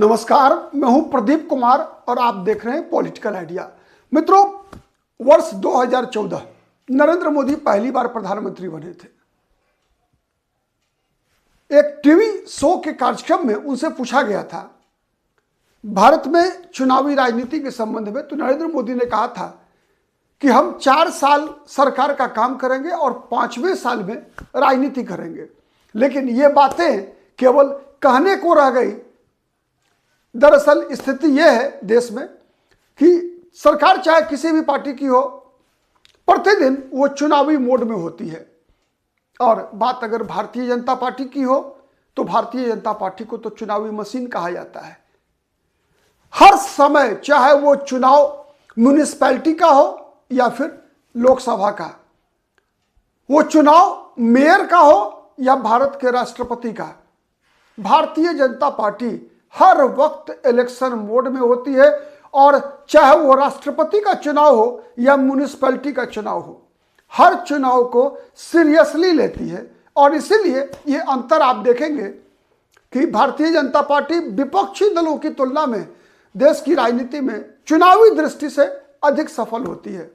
नमस्कार, मैं हूं प्रदीप कुमार और आप देख रहे हैं पॉलिटिकल आइडिया। मित्रों, वर्ष 2014 नरेंद्र मोदी पहली बार प्रधानमंत्री बने थे। एक टीवी शो के कार्यक्रम में उनसे पूछा गया था भारत में चुनावी राजनीति के संबंध में, तो नरेंद्र मोदी ने कहा था कि हम 4 साल सरकार का काम करेंगे और 5वें साल में राजनीति करेंगे। लेकिन ये बातें केवल कहने को रह गई। दरअसल स्थिति यह है देश में कि सरकार चाहे किसी भी पार्टी की हो, प्रतिदिन वो चुनावी मोड में होती है। और बात अगर भारतीय जनता पार्टी की हो तो भारतीय जनता पार्टी को तो चुनावी मशीन कहा जाता है। हर समय, चाहे वो चुनाव म्युनिसिपैलिटी का हो या फिर लोकसभा का, वो चुनाव मेयर का हो या भारत के राष्ट्रपति का, भारतीय जनता पार्टी हर वक्त इलेक्शन मोड में होती है। और चाहे वो राष्ट्रपति का चुनाव हो या म्युनिसिपैलिटी का चुनाव हो, हर चुनाव को सीरियसली लेती है। और इसीलिए ये अंतर आप देखेंगे कि भारतीय जनता पार्टी विपक्षी दलों की तुलना में देश की राजनीति में चुनावी दृष्टि से अधिक सफल होती है।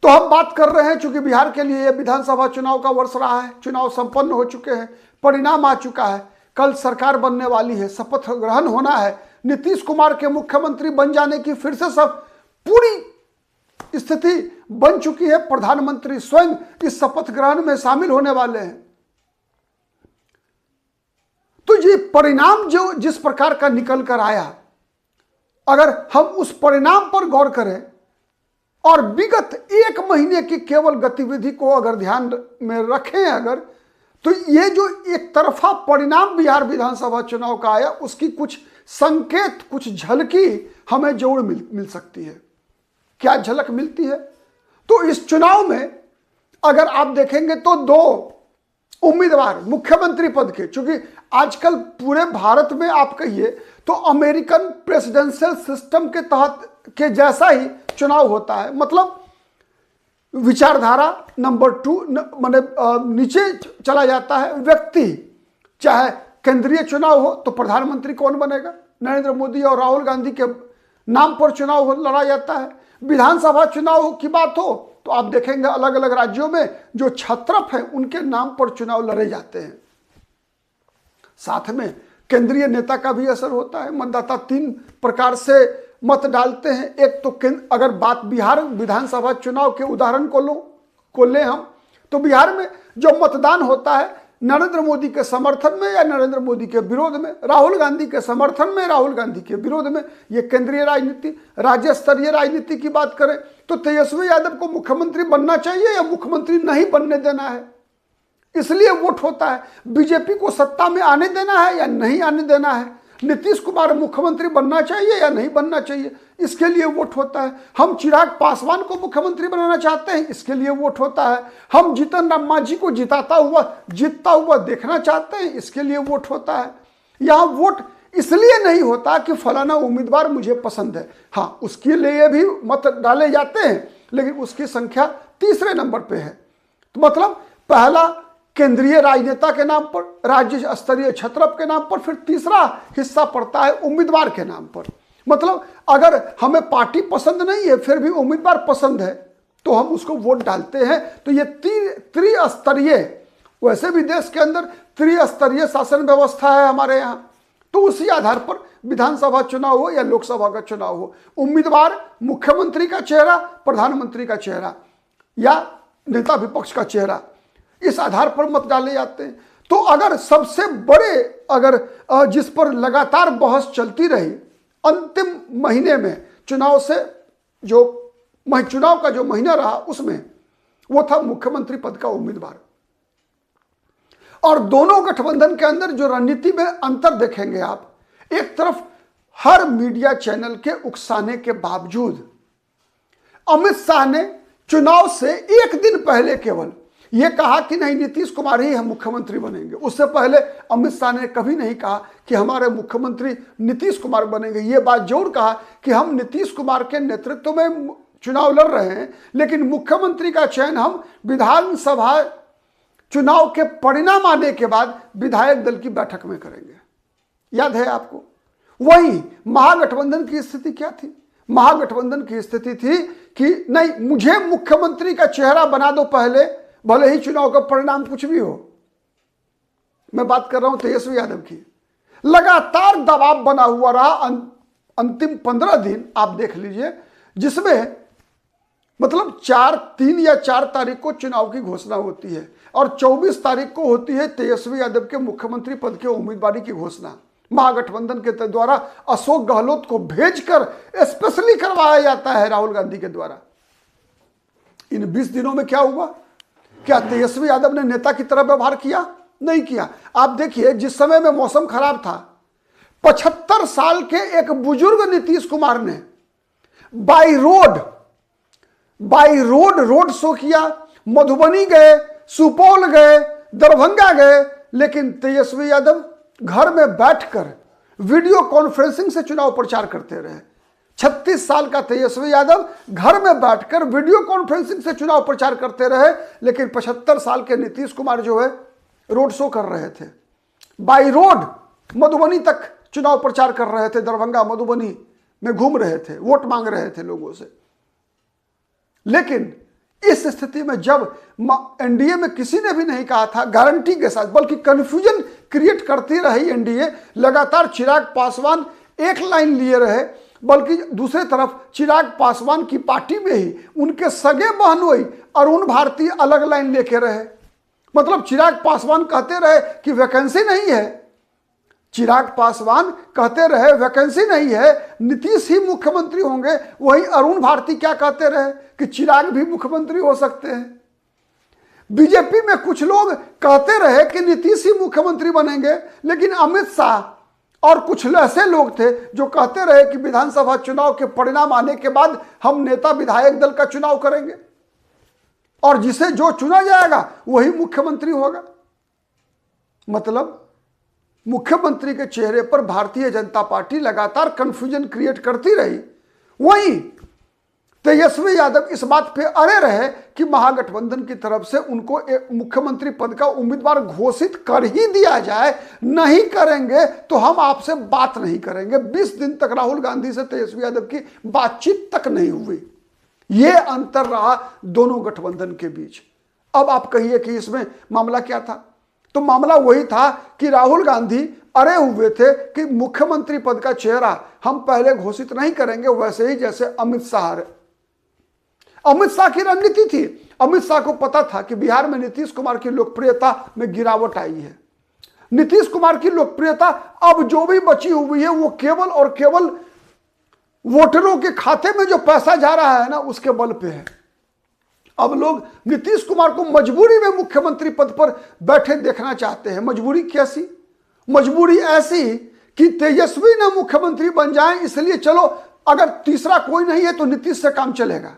तो हम बात कर रहे हैं, चूंकि बिहार के लिए विधानसभा चुनाव का वर्ष रहा है, चुनाव संपन्न हो चुके हैं, परिणाम आ चुका है, कल सरकार बनने वाली है, शपथ ग्रहण होना है, नीतीश कुमार के मुख्यमंत्री बन जाने की फिर से सब पूरी स्थिति बन चुकी है। प्रधानमंत्री स्वयं इस शपथ ग्रहण में शामिल होने वाले हैं। तो ये परिणाम जो जिस प्रकार का निकल कर आया, अगर हम उस परिणाम पर गौर करें और विगत 1 महीने की केवल गतिविधि को अगर ध्यान में रखें अगर, तो ये जो एक तरफा परिणाम बिहार विधानसभा चुनाव का आया, उसकी कुछ संकेत, कुछ झलकी हमें जरूर मिल सकती है। क्या झलक मिलती है? तो इस चुनाव में अगर आप देखेंगे तो 2 उम्मीदवार मुख्यमंत्री पद के, चूंकि आजकल पूरे भारत में आप कहिए तो अमेरिकन प्रेसिडेंशियल सिस्टम के तहत के जैसा ही चुनाव होता है। मतलब विचारधारा नंबर 2 माने नीचे चला जाता है। व्यक्ति, चाहे केंद्रीय चुनाव हो तो प्रधानमंत्री कौन बनेगा, नरेंद्र मोदी और राहुल गांधी के नाम पर चुनाव लड़ा जाता है। विधानसभा चुनाव की बात हो तो आप देखेंगे अलग अलग राज्यों में जो छत्रप हैं उनके नाम पर चुनाव लड़े जाते हैं। साथ में केंद्रीय नेता का भी असर होता है। मतदाता 3 प्रकार से मत डालते हैं। एक तो अगर बात बिहार विधानसभा चुनाव के उदाहरण को लें हम, तो बिहार में जो मतदान होता है नरेंद्र मोदी के समर्थन में या नरेंद्र मोदी के विरोध में, राहुल गांधी के समर्थन में, राहुल गांधी के विरोध में, ये केंद्रीय राजनीति। राज्य स्तरीय राजनीति की बात करें तो तेजस्वी यादव को मुख्यमंत्री बनना चाहिए या मुख्यमंत्री नहीं बनने देना है, इसलिए वोट होता है। बीजेपी को सत्ता में आने देना है या नहीं आने देना है, नीतीश कुमार मुख्यमंत्री बनना चाहिए या नहीं बनना चाहिए, इसके लिए वोट होता है। हम चिराग पासवान को मुख्यमंत्री बनाना चाहते हैं, इसके लिए वोट होता है। हम जीतन राम मांझी को जीतता हुआ देखना चाहते हैं, इसके लिए वोट होता है। यहाँ वोट इसलिए नहीं होता कि फलाना उम्मीदवार मुझे पसंद है, हाँ उसके लिए भी मत डाले जाते हैं, लेकिन उसकी संख्या तीसरे नंबर पे है। तो मतलब पहला केंद्रीय राजनेता के नाम पर, राज्य स्तरीय छत्रप के नाम पर, फिर तीसरा हिस्सा पड़ता है उम्मीदवार के नाम पर। मतलब अगर हमें पार्टी पसंद नहीं है फिर भी उम्मीदवार पसंद है तो हम उसको वोट डालते हैं। तो ये त्रिस्तरीय, वैसे भी देश के अंदर त्रिस्तरीय शासन व्यवस्था है हमारे यहाँ। तो उसी आधार पर विधानसभा चुनाव हो या लोकसभा का चुनाव हो, उम्मीदवार मुख्यमंत्री का चेहरा, प्रधानमंत्री का चेहरा या नेता विपक्ष का चेहरा, इस आधार पर मत डाले जाते हैं। तो अगर सबसे बड़े, अगर जिस पर लगातार बहस चलती रही अंतिम महीने में चुनाव से, जो चुनाव का जो महीना रहा उसमें, वो था मुख्यमंत्री पद का उम्मीदवार। और दोनों गठबंधन के अंदर जो रणनीति में अंतर देखेंगे आप, एक तरफ हर मीडिया चैनल के उकसाने के बावजूद अमित शाह ने चुनाव से 1 दिन पहले केवल ये कहा कि नहीं, नीतीश कुमार ही हम मुख्यमंत्री बनेंगे। उससे पहले अमित शाह ने कभी नहीं कहा कि हमारे मुख्यमंत्री नीतीश कुमार बनेंगे। ये बात जरूर कहा कि हम नीतीश कुमार के नेतृत्व में चुनाव लड़ रहे हैं, लेकिन मुख्यमंत्री का चयन हम विधानसभा चुनाव के परिणाम आने के बाद विधायक दल की बैठक में करेंगे। याद है आपको? वहीं महागठबंधन की स्थिति क्या थी? महागठबंधन की स्थिति थी कि नहीं, मुझे मुख्यमंत्री का चेहरा बना दो पहले, भले ही चुनाव का परिणाम कुछ भी हो। मैं बात कर रहा हूं तेजस्वी यादव की। लगातार दबाव बना हुआ रहा अंतिम 15 दिन आप देख लीजिए, जिसमें मतलब 3 या 4 तारीख को चुनाव की घोषणा होती है और 24 तारीख को होती है तेजस्वी यादव के मुख्यमंत्री पद के उम्मीदवारी की घोषणा। महागठबंधन के द्वारा अशोक गहलोत को भेजकर स्पेशली करवाया जाता है राहुल गांधी के द्वारा। इन 20 दिनों में क्या हुआ? क्या तेजस्वी यादव ने नेता की तरह व्यवहार किया? नहीं किया। आप देखिए, जिस समय में मौसम खराब था, 75 साल के एक बुजुर्ग नीतीश कुमार ने बाई रोड रोड शो किया। मधुबनी गए, सुपौल गए, दरभंगा गए, लेकिन तेजस्वी यादव घर में बैठकर वीडियो कॉन्फ्रेंसिंग से चुनाव प्रचार करते रहे। 36 साल का तेजस्वी यादव घर में बैठकर वीडियो कॉन्फ्रेंसिंग से चुनाव प्रचार करते रहे, लेकिन 75 साल के नीतीश कुमार जो है रोड शो कर रहे थे, बाई रोड मधुबनी तक चुनाव प्रचार कर रहे थे, दरभंगा मधुबनी में घूम रहे थे, वोट मांग रहे थे लोगों से। लेकिन इस स्थिति में जब एनडीए में किसी ने भी नहीं कहा था गारंटी के साथ, बल्कि कंफ्यूजन क्रिएट करती रही एनडीए, लगातार चिराग पासवान एक लाइन लिए रहे, बल्कि दूसरे तरफ चिराग पासवान की पार्टी में ही उनके सगे बहनोई अरुण भारती अलग लाइन लेके रहे। मतलब चिराग पासवान कहते रहे कि वैकेंसी नहीं है, चिराग पासवान कहते रहे वैकेंसी नहीं है, नीतीश ही मुख्यमंत्री होंगे। वहीं अरुण भारती क्या कहते रहे कि चिराग भी मुख्यमंत्री हो सकते हैं। बीजेपी में कुछ लोग कहते रहे कि नीतीश ही मुख्यमंत्री बनेंगे, लेकिन अमित शाह और कुछ ऐसे लोग थे जो कहते रहे कि विधानसभा चुनाव के परिणाम आने के बाद हम नेता विधायक दल का चुनाव करेंगे और जिसे जो चुना जाएगा वही मुख्यमंत्री होगा। मतलब मुख्यमंत्री के चेहरे पर भारतीय जनता पार्टी लगातार कंफ्यूजन क्रिएट करती रही। वहीं तेजस्वी यादव इस बात पे अड़े रहे कि महागठबंधन की तरफ से उनको एक मुख्यमंत्री पद का उम्मीदवार घोषित कर ही दिया जाए, नहीं करेंगे तो हम आपसे बात नहीं करेंगे। 20 दिन तक राहुल गांधी से तेजस्वी यादव की बातचीत तक नहीं हुई। यह अंतर रहा दोनों गठबंधन के बीच। अब आप कहिए कि इसमें मामला क्या था? तो मामला वही था कि राहुल गांधी अड़े हुए थे कि मुख्यमंत्री पद का चेहरा हम पहले घोषित नहीं करेंगे, वैसे ही जैसे अमित शाह की रणनीति थी। अमित शाह को पता था कि बिहार में नीतीश कुमार की लोकप्रियता में गिरावट आई है। नीतीश कुमार की लोकप्रियता अब जो भी बची हुई है वो केवल और केवल वोटरों के खाते में जो पैसा जा रहा है ना, उसके बल पे है। अब लोग नीतीश कुमार को मजबूरी में मुख्यमंत्री पद पर बैठे देखना चाहते हैं। मजबूरी कैसी? मजबूरी ऐसी कि तेजस्वी न मुख्यमंत्री बन जाएं, इसलिए चलो अगर तीसरा कोई नहीं है तो नीतीश से काम चलेगा।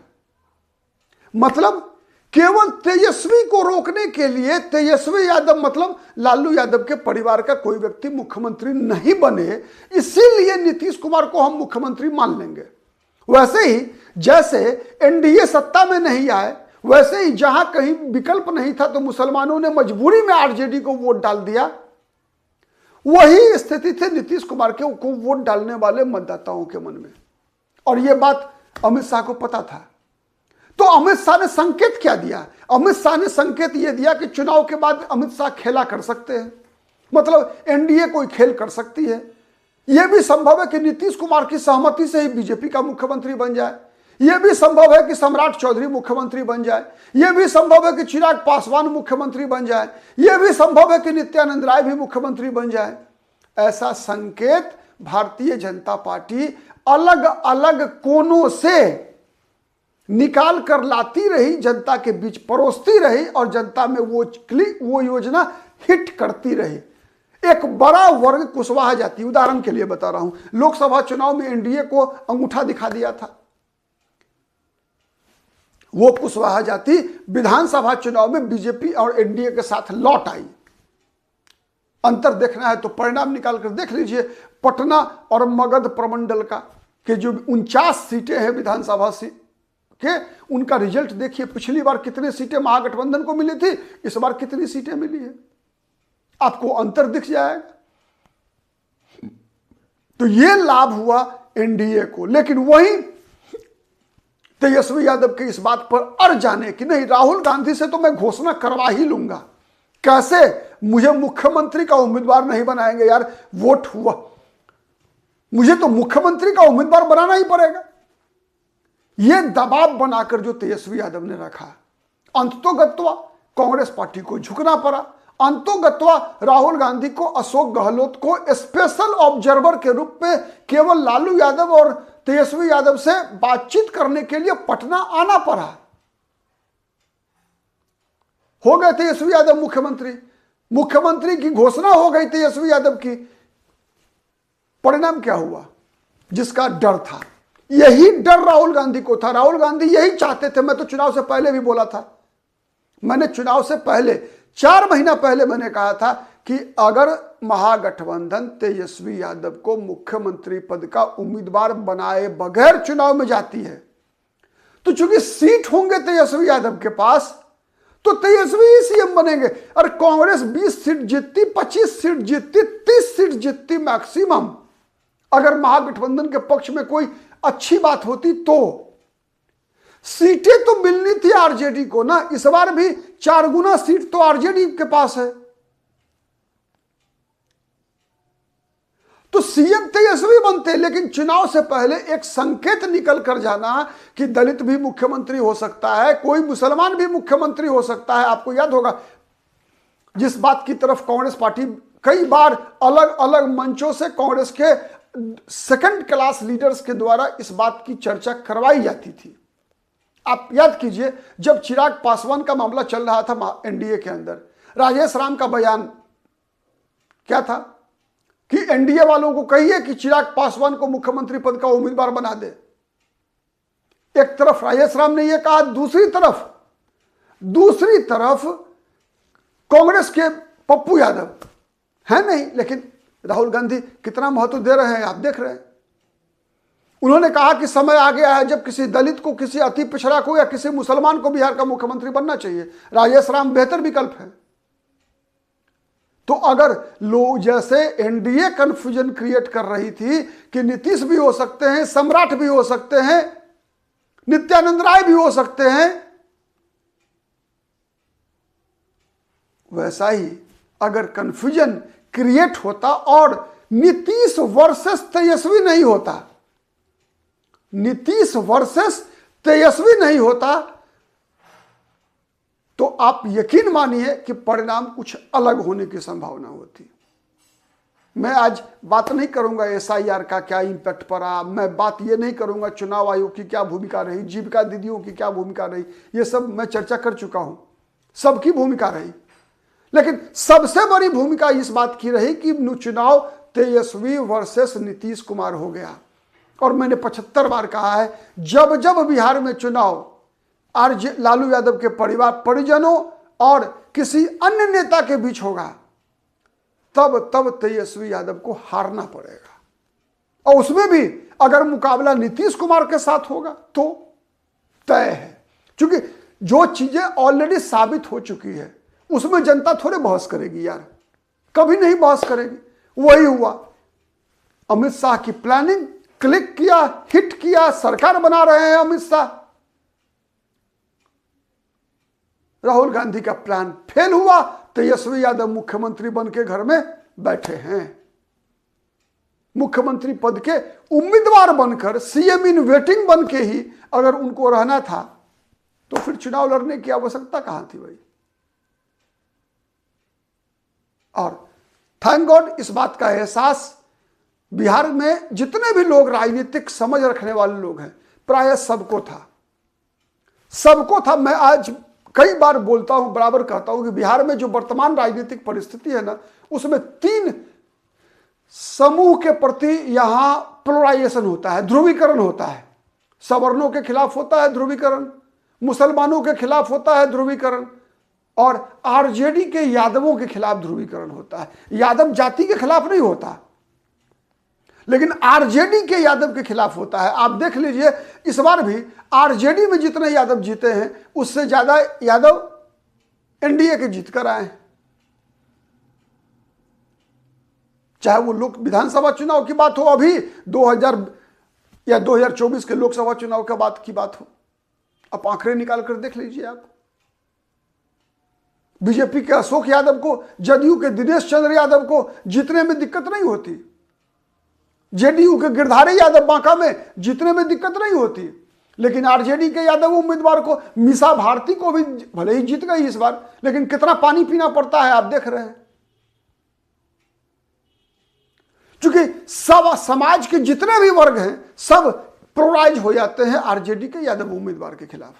मतलब केवल तेजस्वी को रोकने के लिए तेजस्वी यादव मतलब लालू यादव के परिवार का कोई व्यक्ति मुख्यमंत्री नहीं बने, इसीलिए नीतीश कुमार को हम मुख्यमंत्री मान लेंगे। वैसे ही जैसे एनडीए सत्ता में नहीं आए, वैसे ही जहां कहीं विकल्प नहीं था तो मुसलमानों ने मजबूरी में आरजेडी को वोट डाल दिया। वही स्थिति थी नीतीश कुमार के को वोट डालने वाले मतदाताओं के मन में, और यह बात अमित शाह को पता था। तो अमित शाह ने संकेत क्या दिया? अमित शाह ने संकेत यह दिया कि चुनाव के बाद अमित शाह खेला कर सकते हैं, मतलब एनडीए कोई खेल कर सकती है। यह भी संभव है कि नीतीश कुमार की सहमति से ही बीजेपी का मुख्यमंत्री बन जाए। यह भी संभव है कि सम्राट चौधरी मुख्यमंत्री बन जाए। यह भी संभव है कि चिराग पासवान मुख्यमंत्री बन जाए। यह भी संभव है कि नित्यानंद राय भी मुख्यमंत्री बन जाए। ऐसा संकेत भारतीय जनता पार्टी अलग अलग कोनों से निकाल कर लाती रही, जनता के बीच परोसती रही और जनता में वो योजना हिट करती रही। एक बड़ा वर्ग कुशवाहा जाति, उदाहरण के लिए बता रहा हूं, लोकसभा चुनाव में एनडीए को अंगूठा दिखा दिया था। वो कुशवाहा जाति विधानसभा चुनाव में बीजेपी और एनडीए के साथ लौट आई। अंतर देखना है तो परिणाम निकाल कर देख लीजिए। पटना और मगध प्रमंडल का के जो 49 सीटें हैं विधानसभा के, उनका रिजल्ट देखिए। पिछली बार कितने सीटें महागठबंधन को मिली थी, इस बार कितनी सीटें मिली है, आपको अंतर दिख जाएगा। तो ये लाभ हुआ एनडीए को। लेकिन वहीं तेजस्वी यादव के इस बात पर अड़ जाने की, नहीं राहुल गांधी से तो मैं घोषणा करवा ही लूंगा, कैसे मुझे मुख्यमंत्री का उम्मीदवार नहीं बनाएंगे यार, वोट हुआ, मुझे तो मुख्यमंत्री का उम्मीदवार बनाना ही पड़ेगा। यह दबाव बनाकर जो तेजस्वी यादव ने रखा, अंततोगत्वा कांग्रेस पार्टी को झुकना पड़ा, अंततोगत्वा राहुल गांधी को, अशोक गहलोत को स्पेशल ऑब्जर्वर के रूप में केवल लालू यादव और तेजस्वी यादव से बातचीत करने के लिए पटना आना पड़ा। हो गए तेजस्वी यादव मुख्यमंत्री, मुख्यमंत्री की घोषणा हो गई तेजस्वी यादव की। परिणाम क्या हुआ? जिसका डर था, यही डर राहुल गांधी को था, राहुल गांधी यही चाहते थे। मैं तो चुनाव से पहले भी बोला था, मैंने चुनाव से पहले 4 महीना पहले मैंने कहा था कि अगर महागठबंधन तेजस्वी यादव को मुख्यमंत्री पद का उम्मीदवार बनाए बगैर चुनाव में जाती है, तो चूंकि सीट होंगे तेजस्वी यादव के पास, तो तेजस्वी ही सीएम बनेंगे। और कांग्रेस 20 सीट जीतती, 25 सीट जीतती, 30 सीट जीतती मैक्सिमम, अगर महागठबंधन के पक्ष में कोई अच्छी बात होती तो। सीटें तो मिलनी थी आरजेडी को ना, इस बार भी 4 गुना सीट तो आरजेडी के पास है, तो सीएम तेजस्वी बनते। लेकिन चुनाव से पहले एक संकेत निकल कर जाना कि दलित भी मुख्यमंत्री हो सकता है, कोई मुसलमान भी मुख्यमंत्री हो सकता है। आपको याद होगा जिस बात की तरफ कांग्रेस पार्टी कई बार अलग अलग मंचों से कांग्रेस के सेकंड क्लास लीडर्स के द्वारा इस बात की चर्चा करवाई जाती थी। आप याद कीजिए, जब चिराग पासवान का मामला चल रहा था एनडीए के अंदर, राजेश राम का बयान क्या था कि एनडीए वालों को कहिए कि चिराग पासवान को मुख्यमंत्री पद का उम्मीदवार बना दे। एक तरफ राजेश राम ने यह कहा, दूसरी तरफ कांग्रेस के पप्पू यादव है नहीं, लेकिन राहुल गांधी कितना महत्व दे रहे हैं आप देख रहे हैं। उन्होंने कहा कि समय आ गया है जब किसी दलित को, किसी अति पिछड़ा को या किसी मुसलमान को बिहार का मुख्यमंत्री बनना चाहिए। राजेश राम बेहतर विकल्प है। तो अगर लोग जैसे एनडीए कंफ्यूजन क्रिएट कर रही थी कि नीतीश भी हो सकते हैं, सम्राट भी हो सकते हैं, नित्यानंद राय भी हो सकते हैं, वैसा ही अगर कंफ्यूजन क्रिएट होता और नीतीश वर्सेस तेजस्वी नहीं होता, नीतीश वर्सेस तेजस्वी नहीं होता, तो आप यकीन मानिए कि परिणाम कुछ अलग होने की संभावना होती। मैं आज बात नहीं करूंगा एसआईआर का क्या इंपैक्ट पड़ा, मैं बात ये नहीं करूंगा चुनाव आयोग की क्या भूमिका रही, जीविका दीदियों की क्या भूमिका रही, ये सब मैं चर्चा कर चुका हूं, सबकी भूमिका रही। लेकिन सबसे बड़ी भूमिका इस बात की रही कि चुनाव तेजस्वी वर्सेस नीतीश कुमार हो गया। और मैंने 75 बार कहा है, जब जब बिहार में चुनाव लालू यादव के परिवार परिजनों और किसी अन्य नेता के बीच होगा, तब तेजस्वी यादव को हारना पड़ेगा। और उसमें भी अगर मुकाबला नीतीश कुमार के साथ होगा तो तय है, क्योंकि जो चीजें ऑलरेडी साबित हो चुकी है उसमें जनता थोड़े बहस करेगी यार, कभी नहीं बहस करेगी। वही हुआ, अमित शाह की प्लानिंग क्लिक किया, हिट किया, सरकार बना रहे हैं अमित शाह। राहुल गांधी का प्लान फेल हुआ, तेजस्वी यादव मुख्यमंत्री बन के घर में बैठे हैं। मुख्यमंत्री पद के उम्मीदवार बनकर, सीएम इन वेटिंग बन के ही अगर उनको रहना था तो फिर चुनाव लड़ने की आवश्यकता कहां थी भाई। और थैंक गॉड इस बात का एहसास बिहार में जितने भी लोग राजनीतिक समझ रखने वाले लोग हैं प्रायः सबको था। मैं आज कई बार बोलता हूं, बराबर कहता हूं कि बिहार में जो वर्तमान राजनीतिक परिस्थिति है ना, उसमें 3 समूह के प्रति यहां पोलराइजेशन होता है, ध्रुवीकरण होता है। सवर्णों के खिलाफ होता है ध्रुवीकरण, मुसलमानों के खिलाफ होता है ध्रुवीकरण, और आरजेडी के यादवों के खिलाफ ध्रुवीकरण होता है। यादव जाति के खिलाफ नहीं होता, लेकिन आरजेडी के यादव के खिलाफ होता है। आप देख लीजिए, इस बार भी आरजेडी में जितने यादव जीते हैं उससे ज्यादा यादव एनडीए के जीत कर आए हैं। चाहे वो लोक विधानसभा चुनाव की बात हो, अभी 2000 या 2024 के लोकसभा चुनाव के बाद की बात हो, आप आंकड़े निकाल कर देख लीजिए। आप बीजेपी के अशोक यादव को, जदयू के दिनेश चंद्र यादव को जीतने में दिक्कत नहीं होती, जेडीयू के गिरधारी यादव बांका में जीतने में दिक्कत नहीं होती, लेकिन आरजेडी के यादव उम्मीदवार को, मीसा भारती को भी भले ही जीत गई इस बार, लेकिन कितना पानी पीना पड़ता है आप देख रहे हैं। क्योंकि सब समाज के जितने भी वर्ग हैं सब पोलराइज हो जाते हैं आरजेडी के यादव उम्मीदवार के खिलाफ,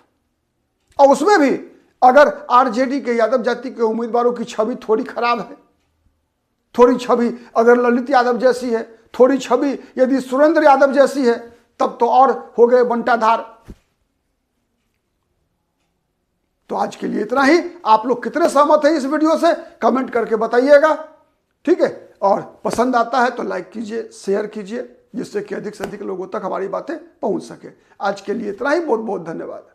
और उसमें भी अगर आरजेडी के यादव जाति के उम्मीदवारों की छवि थोड़ी खराब है, थोड़ी छवि अगर ललित यादव जैसी है, थोड़ी छवि यदि सुरेंद्र यादव जैसी है, तब तो और हो गए बंटाधार। तो आज के लिए इतना ही। आप लोग कितने सहमत हैं इस वीडियो से कमेंट करके बताइएगा, ठीक है। और पसंद आता है तो लाइक कीजिए, शेयर कीजिए, जिससे कि अधिक से अधिक लोगों तक हमारी बातें पहुंच सके। आज के लिए इतना ही, बहुत बहुत धन्यवाद।